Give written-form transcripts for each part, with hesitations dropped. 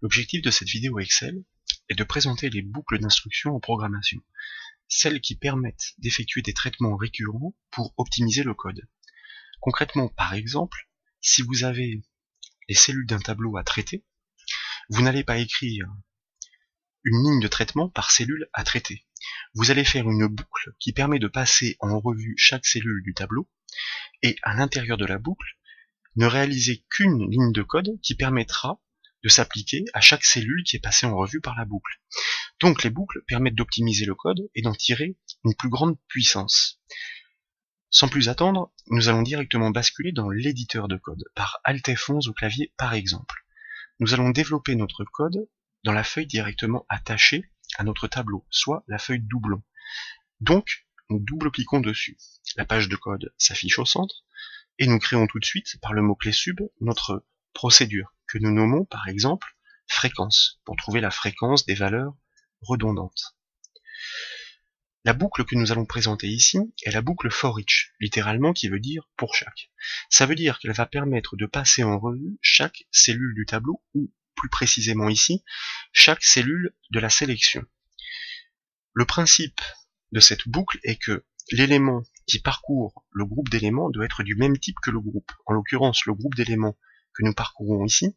L'objectif de cette vidéo Excel est de présenter les boucles d'instruction en programmation, celles qui permettent d'effectuer des traitements récurrents pour optimiser le code. Concrètement, par exemple, si vous avez les cellules d'un tableau à traiter, vous n'allez pas écrire une ligne de traitement par cellule à traiter. Vous allez faire une boucle qui permet de passer en revue chaque cellule du tableau, et à l'intérieur de la boucle, ne réaliser qu'une ligne de code qui permettra de s'appliquer à chaque cellule qui est passée en revue par la boucle. Donc les boucles permettent d'optimiser le code et d'en tirer une plus grande puissance. Sans plus attendre, nous allons directement basculer dans l'éditeur de code, par Alt F11 au clavier par exemple. Nous allons développer notre code dans la feuille directement attachée à notre tableau, soit la feuille doublon. Donc, nous double-cliquons dessus. La page de code s'affiche au centre, et nous créons tout de suite, par le mot-clé sub, notre procédure, que nous nommons par exemple fréquence, pour trouver la fréquence des valeurs redondantes. La boucle que nous allons présenter ici est la boucle for each, littéralement qui veut dire pour chaque. Ça veut dire qu'elle va permettre de passer en revue chaque cellule du tableau, ou plus précisément ici, chaque cellule de la sélection. Le principe de cette boucle est que l'élément qui parcourt le groupe d'éléments doit être du même type que le groupe. En l'occurrence, le groupe d'éléments que nous parcourons ici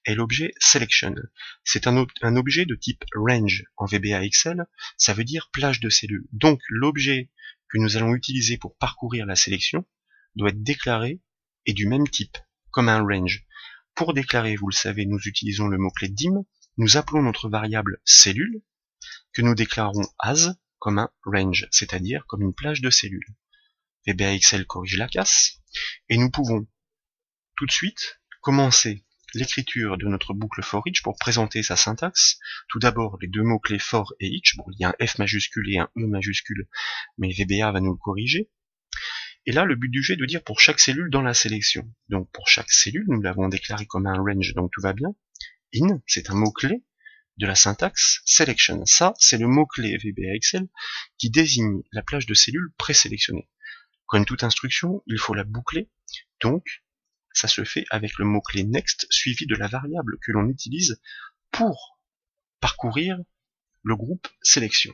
est l'objet selection. C'est un objet de type range en VBA Excel, ça veut dire plage de cellules. Donc l'objet que nous allons utiliser pour parcourir la sélection doit être déclaré et du même type, comme un range. Pour déclarer, vous le savez, nous utilisons le mot-clé dim, nous appelons notre variable cellule, que nous déclarons as comme un range, c'est-à-dire comme une plage de cellules. VBA Excel corrige la casse, et nous pouvons tout de suite commencer l'écriture de notre boucle for each pour présenter sa syntaxe. Tout d'abord, les deux mots-clés for et each. Bon, il y a un F majuscule et un E majuscule, mais VBA va nous le corriger. Et là, le but du jeu est de dire pour chaque cellule dans la sélection. Donc pour chaque cellule, nous l'avons déclaré comme un range, donc tout va bien. In, c'est un mot-clé de la syntaxe selection. Ça, c'est le mot-clé VBA Excel qui désigne la plage de cellules présélectionnée. Comme toute instruction, il faut la boucler, donc ça se fait avec le mot-clé next suivi de la variable que l'on utilise pour parcourir le groupe sélection.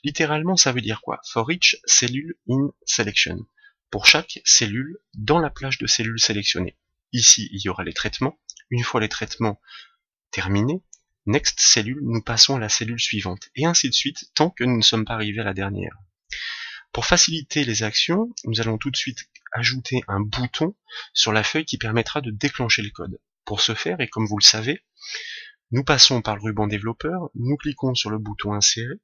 Littéralement, ça veut dire quoi? For each cellule in selection. Pour chaque cellule dans la plage de cellules sélectionnées. Ici, il y aura les traitements. Une fois les traitements terminés, next cellule, nous passons à la cellule suivante. Et ainsi de suite, tant que nous ne sommes pas arrivés à la dernière. Pour faciliter les actions, nous allons tout de suite ajouter un bouton sur la feuille qui permettra de déclencher le code. Pour ce faire, et comme vous le savez, nous passons par le ruban développeur, nous cliquons sur le bouton insérer,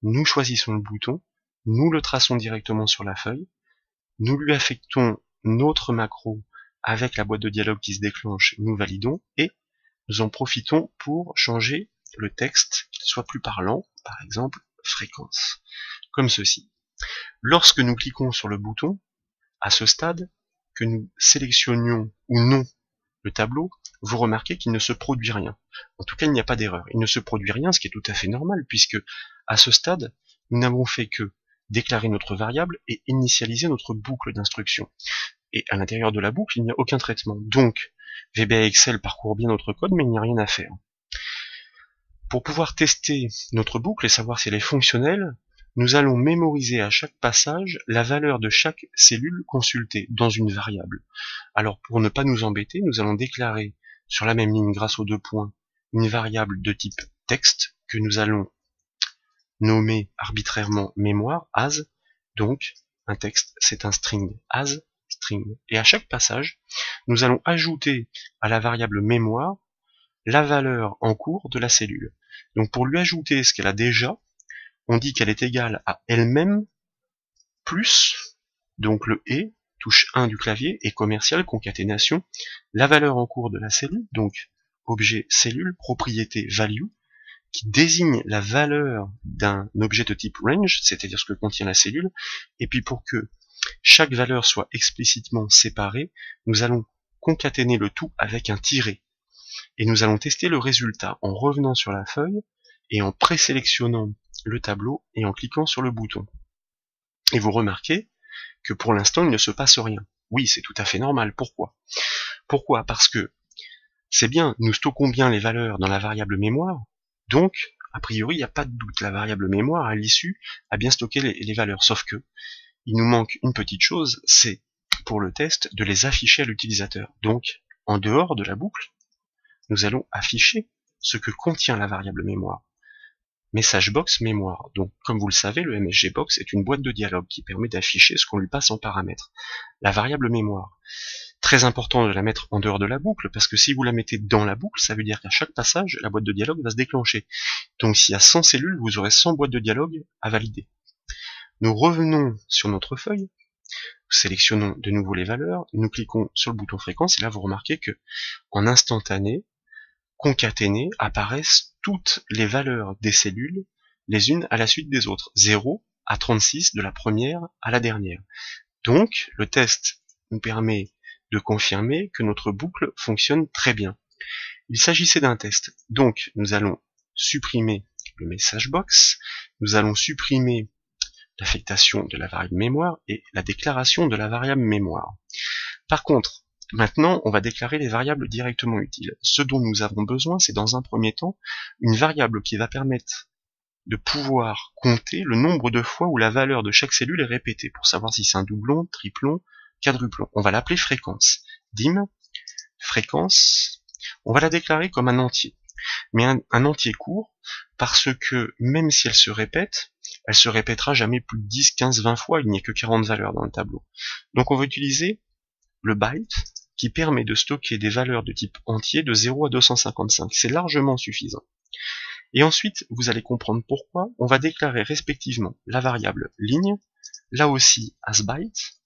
nous choisissons le bouton, nous le traçons directement sur la feuille, nous lui affectons notre macro avec la boîte de dialogue qui se déclenche, nous validons, et nous en profitons pour changer le texte, qu'il soit plus parlant, par exemple fréquence, comme ceci. Lorsque nous cliquons sur le bouton, à ce stade, que nous sélectionnions ou non le tableau, vous remarquez qu'il ne se produit rien. En tout cas, il n'y a pas d'erreur. Il ne se produit rien, ce qui est tout à fait normal, puisque à ce stade, nous n'avons fait que déclarer notre variable et initialiser notre boucle d'instruction. Et à l'intérieur de la boucle, il n'y a aucun traitement. Donc, VBA Excel parcourt bien notre code, mais il n'y a rien à faire. Pour pouvoir tester notre boucle et savoir si elle est fonctionnelle, nous allons mémoriser à chaque passage la valeur de chaque cellule consultée dans une variable. Alors pour ne pas nous embêter, nous allons déclarer sur la même ligne grâce aux deux points une variable de type texte que nous allons nommer arbitrairement mémoire, as. Donc un texte c'est un string, as, string. Et à chaque passage, nous allons ajouter à la variable mémoire la valeur en cours de la cellule. Donc pour lui ajouter ce qu'elle a déjà, on dit qu'elle est égale à elle-même plus, donc le et, touche 1 du clavier, et commercial, concaténation, la valeur en cours de la cellule, donc objet cellule, propriété value, qui désigne la valeur d'un objet de type range, c'est-à-dire ce que contient la cellule, et puis pour que chaque valeur soit explicitement séparée, nous allons concaténer le tout avec un tiret. Et nous allons tester le résultat en revenant sur la feuille et en présélectionnant le tableau et en cliquant sur le bouton. Et vous remarquez que pour l'instant il ne se passe rien. Oui, c'est tout à fait normal. Pourquoi? Pourquoi? Parce que c'est bien, nous stockons bien les valeurs dans la variable mémoire, donc, a priori, il n'y a pas de doute, la variable mémoire, à l'issue, a bien stocké les valeurs, sauf que, il nous manque une petite chose, c'est, pour le test, de les afficher à l'utilisateur. Donc, en dehors de la boucle, nous allons afficher ce que contient la variable mémoire. Message box mémoire. Donc, comme vous le savez, le MSG box est une boîte de dialogue qui permet d'afficher ce qu'on lui passe en paramètre. La variable mémoire. Très important de la mettre en dehors de la boucle, parce que si vous la mettez dans la boucle, ça veut dire qu'à chaque passage, la boîte de dialogue va se déclencher. Donc s'il y a 100 cellules, vous aurez 100 boîtes de dialogue à valider. Nous revenons sur notre feuille, sélectionnons de nouveau les valeurs, nous cliquons sur le bouton fréquence, et là vous remarquez que en instantané, concaténé, apparaissent toutes les valeurs des cellules, les unes à la suite des autres, 0 à 36 de la première à la dernière. Donc le test nous permet de confirmer que notre boucle fonctionne très bien. Il s'agissait d'un test, donc nous allons supprimer le message box, nous allons supprimer l'affectation de la variable mémoire et la déclaration de la variable mémoire. Par contre, maintenant on va déclarer les variables directement utiles. Ce dont nous avons besoin, c'est dans un premier temps une variable qui va permettre de pouvoir compter le nombre de fois où la valeur de chaque cellule est répétée, pour savoir si c'est un doublon, triplon, quadruplon. On va l'appeler fréquence. Dim, fréquence, on va la déclarer comme un entier. Mais un entier court, parce que même si elle se répétera jamais plus de 10, 15, 20 fois, il n'y a que 40 valeurs dans le tableau. Donc on va utiliser le byte, qui permet de stocker des valeurs de type entier de 0 à 255. C'est largement suffisant. Et ensuite, vous allez comprendre pourquoi, on va déclarer respectivement la variable ligne, là aussi as byte,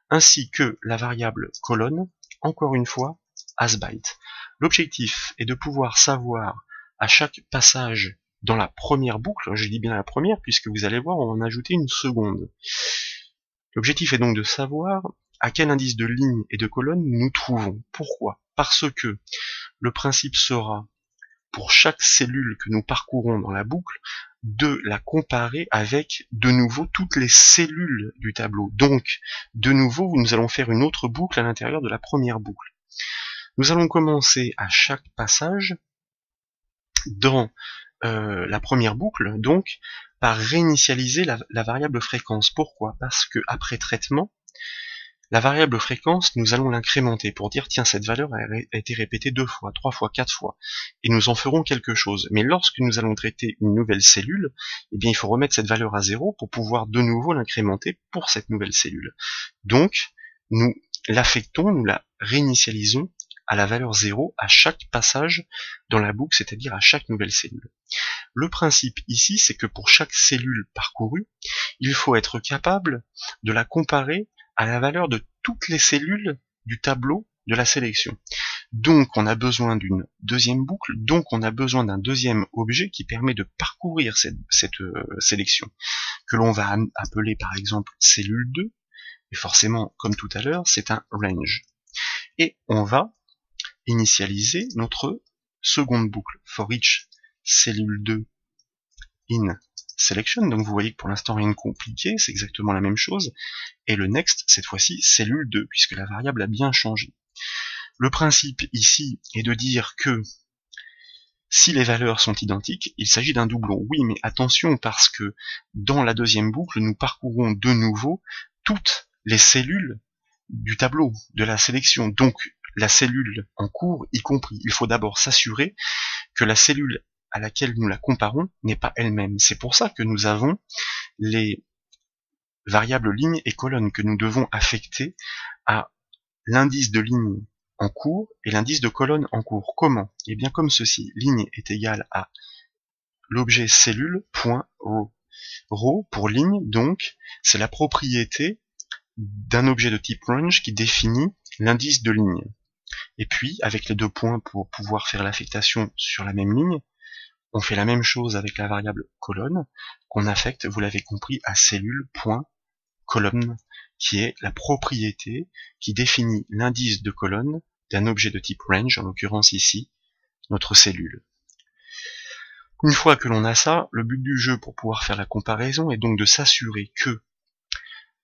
ainsi que la variable colonne, encore une fois, as byte. L'objectif est de pouvoir savoir à chaque passage dans la première boucle, je dis bien la première, puisque vous allez voir, on va en ajouter une seconde. L'objectif est donc de savoir à quel indice de ligne et de colonne nous trouvons. Pourquoi? Parce que le principe sera, pour chaque cellule que nous parcourons dans la boucle, de la comparer avec, de nouveau, toutes les cellules du tableau. Donc, de nouveau, nous allons faire une autre boucle à l'intérieur de la première boucle. Nous allons commencer à chaque passage, dans la première boucle, donc, par réinitialiser la variable fréquence. Pourquoi? Parce que après traitement, la variable fréquence, nous allons l'incrémenter pour dire, tiens, cette valeur a été répétée 2 fois, 3 fois, 4 fois, et nous en ferons quelque chose. Mais lorsque nous allons traiter une nouvelle cellule, eh bien, il faut remettre cette valeur à 0 pour pouvoir de nouveau l'incrémenter pour cette nouvelle cellule. Donc, nous l'affectons, nous la réinitialisons à la valeur 0 à chaque passage dans la boucle, c'est-à-dire à chaque nouvelle cellule. Le principe ici, c'est que pour chaque cellule parcourue, il faut être capable de la comparer à la valeur de toutes les cellules du tableau de la sélection. Donc on a besoin d'une deuxième boucle, donc on a besoin d'un deuxième objet qui permet de parcourir cette sélection, que l'on va appeler par exemple cellule 2, et forcément, comme tout à l'heure, c'est un range. Et on va initialiser notre seconde boucle, for each cellule 2 in selection, donc vous voyez que pour l'instant rien de compliqué, c'est exactement la même chose, et le next, cette fois-ci, cellule 2, puisque la variable a bien changé. Le principe ici est de dire que si les valeurs sont identiques, il s'agit d'un doublon. Oui, mais attention, parce que dans la deuxième boucle, nous parcourons de nouveau toutes les cellules du tableau, de la sélection, donc la cellule en cours y compris. Il faut d'abord s'assurer que la cellule à laquelle nous la comparons n'est pas elle-même. C'est pour ça que nous avons les variables lignes et colonnes que nous devons affecter à l'indice de ligne en cours et l'indice de colonne en cours. Comment? Eh bien comme ceci, ligne est égale à l'objet cellule.row. Row pour ligne, donc, c'est la propriété d'un objet de type range qui définit l'indice de ligne. Et puis, avec les deux points pour pouvoir faire l'affectation sur la même ligne, on fait la même chose avec la variable colonne, qu'on affecte, vous l'avez compris, à cellule.colonne, qui est la propriété qui définit l'indice de colonne d'un objet de type range, en l'occurrence ici, notre cellule. Une fois que l'on a ça, le but du jeu pour pouvoir faire la comparaison est donc de s'assurer que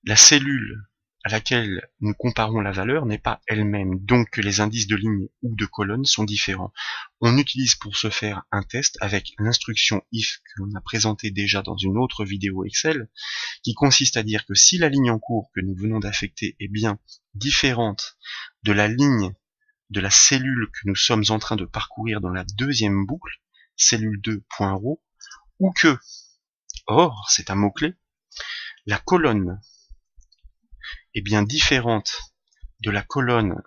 la cellule à laquelle nous comparons la valeur n'est pas elle-même, donc que les indices de ligne ou de colonne sont différents. On utilise pour ce faire un test avec l'instruction if que l'on a présentée déjà dans une autre vidéo Excel, qui consiste à dire que si la ligne en cours que nous venons d'affecter est bien différente de la ligne de la cellule que nous sommes en train de parcourir dans la deuxième boucle, cellule 2.row, ou que, or, c'est un mot-clé, la colonne est bien différente de la colonne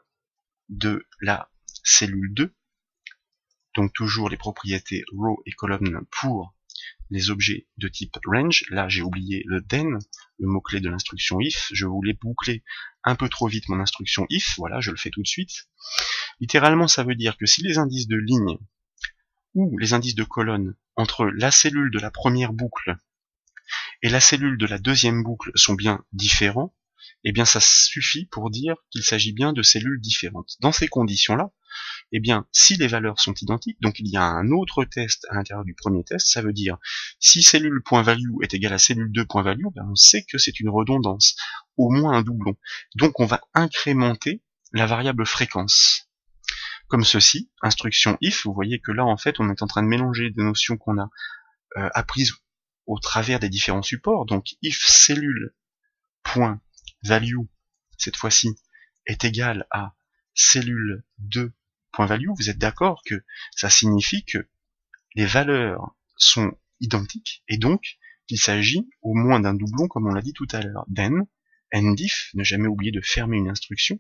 de la cellule 2, donc toujours les propriétés row et colonne pour les objets de type range. Là, j'ai oublié le then, le mot-clé de l'instruction if. Je voulais boucler un peu trop vite mon instruction if. Voilà, je le fais tout de suite. Littéralement, ça veut dire que si les indices de ligne ou les indices de colonne entre la cellule de la première boucle et la cellule de la deuxième boucle sont bien différents, eh bien ça suffit pour dire qu'il s'agit bien de cellules différentes. Dans ces conditions-là, eh bien, si les valeurs sont identiques, donc il y a un autre test à l'intérieur du premier test, ça veut dire si cellule.value est égale à cellule2.value, ben on sait que c'est une redondance, au moins un doublon. Donc on va incrémenter la variable fréquence. Comme ceci, instruction if, vous voyez que là en fait on est en train de mélanger des notions qu'on a apprises au travers des différents supports. Donc if cellule.value, cette fois-ci, est égal à cellule2.value, vous êtes d'accord que ça signifie que les valeurs sont identiques et donc qu'il s'agit au moins d'un doublon comme on l'a dit tout à l'heure. Then, endif, ne jamais oublier de fermer une instruction.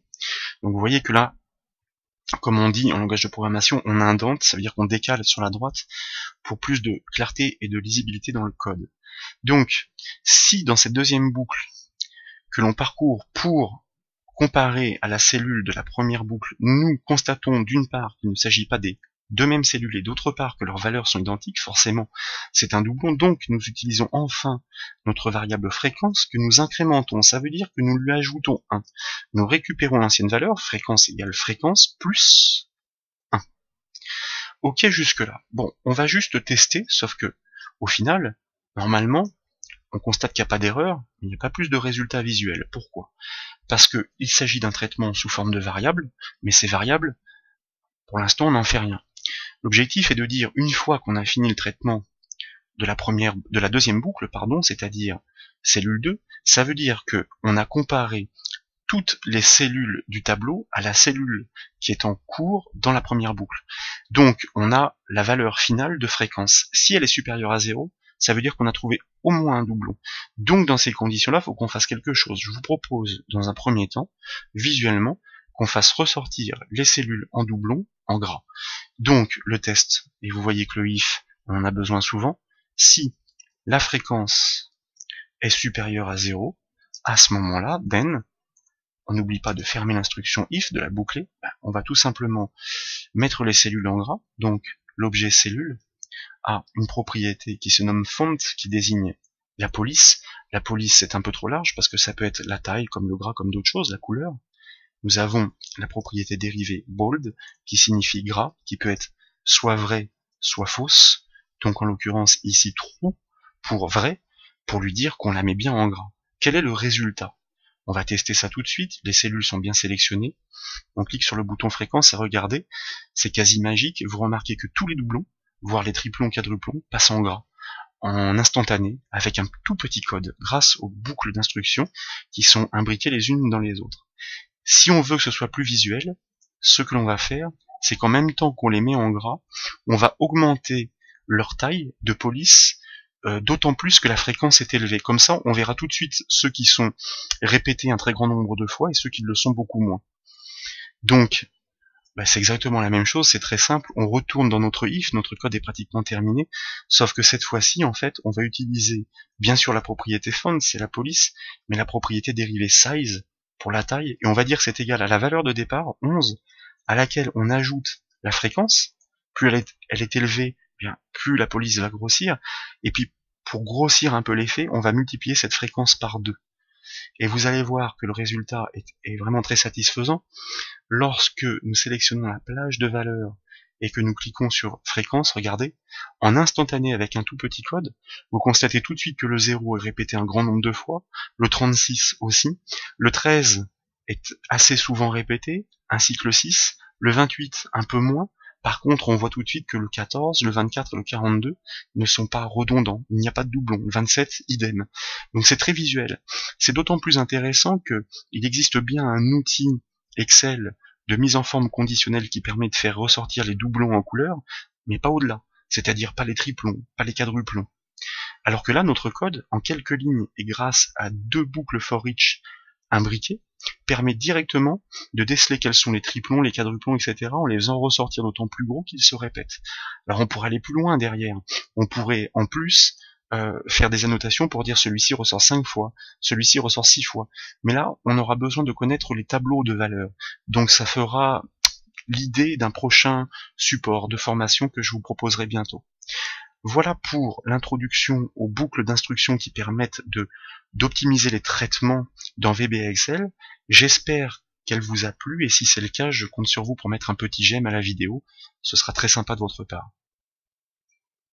Donc vous voyez que là, comme on dit en langage de programmation, on indente, ça veut dire qu'on décale sur la droite pour plus de clarté et de lisibilité dans le code. Donc, si dans cette deuxième boucle que l'on parcourt pour comparer à la cellule de la première boucle, nous constatons d'une part qu'il ne s'agit pas des deux mêmes cellules et d'autre part que leurs valeurs sont identiques, forcément c'est un doublon, donc nous utilisons enfin notre variable fréquence que nous incrémentons, ça veut dire que nous lui ajoutons 1. Nous récupérons l'ancienne valeur, fréquence égale fréquence plus 1. Ok jusque là. Bon, on va juste tester, sauf que au final, normalement, on constate qu'il n'y a pas d'erreur, mais il n'y a pas plus de résultats visuels. Pourquoi ? Parce qu'il s'agit d'un traitement sous forme de variable, mais ces variables, pour l'instant, on n'en fait rien. L'objectif est de dire, une fois qu'on a fini le traitement de la deuxième boucle, c'est-à-dire cellule 2, ça veut dire que on a comparé toutes les cellules du tableau à la cellule qui est en cours dans la première boucle. Donc, on a la valeur finale de fréquence. Si elle est supérieure à 0, ça veut dire qu'on a trouvé au moins un doublon. Donc, dans ces conditions-là, il faut qu'on fasse quelque chose. Je vous propose, dans un premier temps, visuellement, qu'on fasse ressortir les cellules en doublon en gras. Donc, le test, et vous voyez que le if, on en a besoin souvent, si la fréquence est supérieure à 0, à ce moment-là, then, on n'oublie pas de fermer l'instruction if, de la boucler, on va tout simplement mettre les cellules en gras, donc l'objet cellule a une propriété qui se nomme font, qui désigne la police. La police c'est un peu trop large parce que ça peut être la taille, comme le gras, comme d'autres choses, la couleur. Nous avons la propriété dérivée bold, qui signifie gras, qui peut être soit vrai, soit fausse, donc en l'occurrence ici true, pour vrai, pour lui dire qu'on la met bien en gras. Quel est le résultat ? On va tester ça tout de suite, les cellules sont bien sélectionnées, on clique sur le bouton fréquence et regardez, c'est quasi magique, vous remarquez que tous les doublons, voire les triplons, quadruplons, passent en gras, en instantané, avec un tout petit code, grâce aux boucles d'instructions qui sont imbriquées les unes dans les autres. Si on veut que ce soit plus visuel, ce que l'on va faire, c'est qu'en même temps qu'on les met en gras, on va augmenter leur taille de police, d'autant plus que la fréquence est élevée. Comme ça, on verra tout de suite ceux qui sont répétés un très grand nombre de fois et ceux qui le sont beaucoup moins. Donc, c'est exactement la même chose, c'est très simple, on retourne dans notre if, notre code est pratiquement terminé, sauf que cette fois-ci, en fait, on va utiliser, bien sûr, la propriété font, c'est la police, mais la propriété dérivée size, pour la taille, et on va dire que c'est égal à la valeur de départ, 11, à laquelle on ajoute la fréquence, plus elle est élevée, bien, plus la police va grossir, et puis, pour grossir un peu l'effet, on va multiplier cette fréquence par 2. Et vous allez voir que le résultat est vraiment très satisfaisant. Lorsque nous sélectionnons la plage de valeurs et que nous cliquons sur fréquence, regardez, en instantané avec un tout petit code, vous constatez tout de suite que le 0 est répété un grand nombre de fois, le 36 aussi, le 13 est assez souvent répété, ainsi que le 6, le 28 un peu moins. Par contre, on voit tout de suite que le 14, le 24 et le 42 ne sont pas redondants, il n'y a pas de doublon, le 27 idem. Donc c'est très visuel. C'est d'autant plus intéressant que il existe bien un outil Excel de mise en forme conditionnelle qui permet de faire ressortir les doublons en couleur, mais pas au-delà, c'est-à-dire pas les triplons, pas les quadruplons. Alors que là, notre code, en quelques lignes et grâce à 2 boucles for each imbriquées, permet directement de déceler quels sont les triplons, les quadruplons, etc. en les faisant ressortir d'autant plus gros qu'ils se répètent. Alors on pourrait aller plus loin derrière. On pourrait en plus faire des annotations pour dire celui-ci ressort 5 fois, celui-ci ressort 6 fois. Mais là, on aura besoin de connaître les tableaux de valeurs. Donc ça fera l'idée d'un prochain support de formation que je vous proposerai bientôt. Voilà pour l'introduction aux boucles d'instructions qui permettent d'optimiser les traitements dans VBA Excel. J'espère qu'elle vous a plu et si c'est le cas, je compte sur vous pour mettre un petit j'aime à la vidéo. Ce sera très sympa de votre part.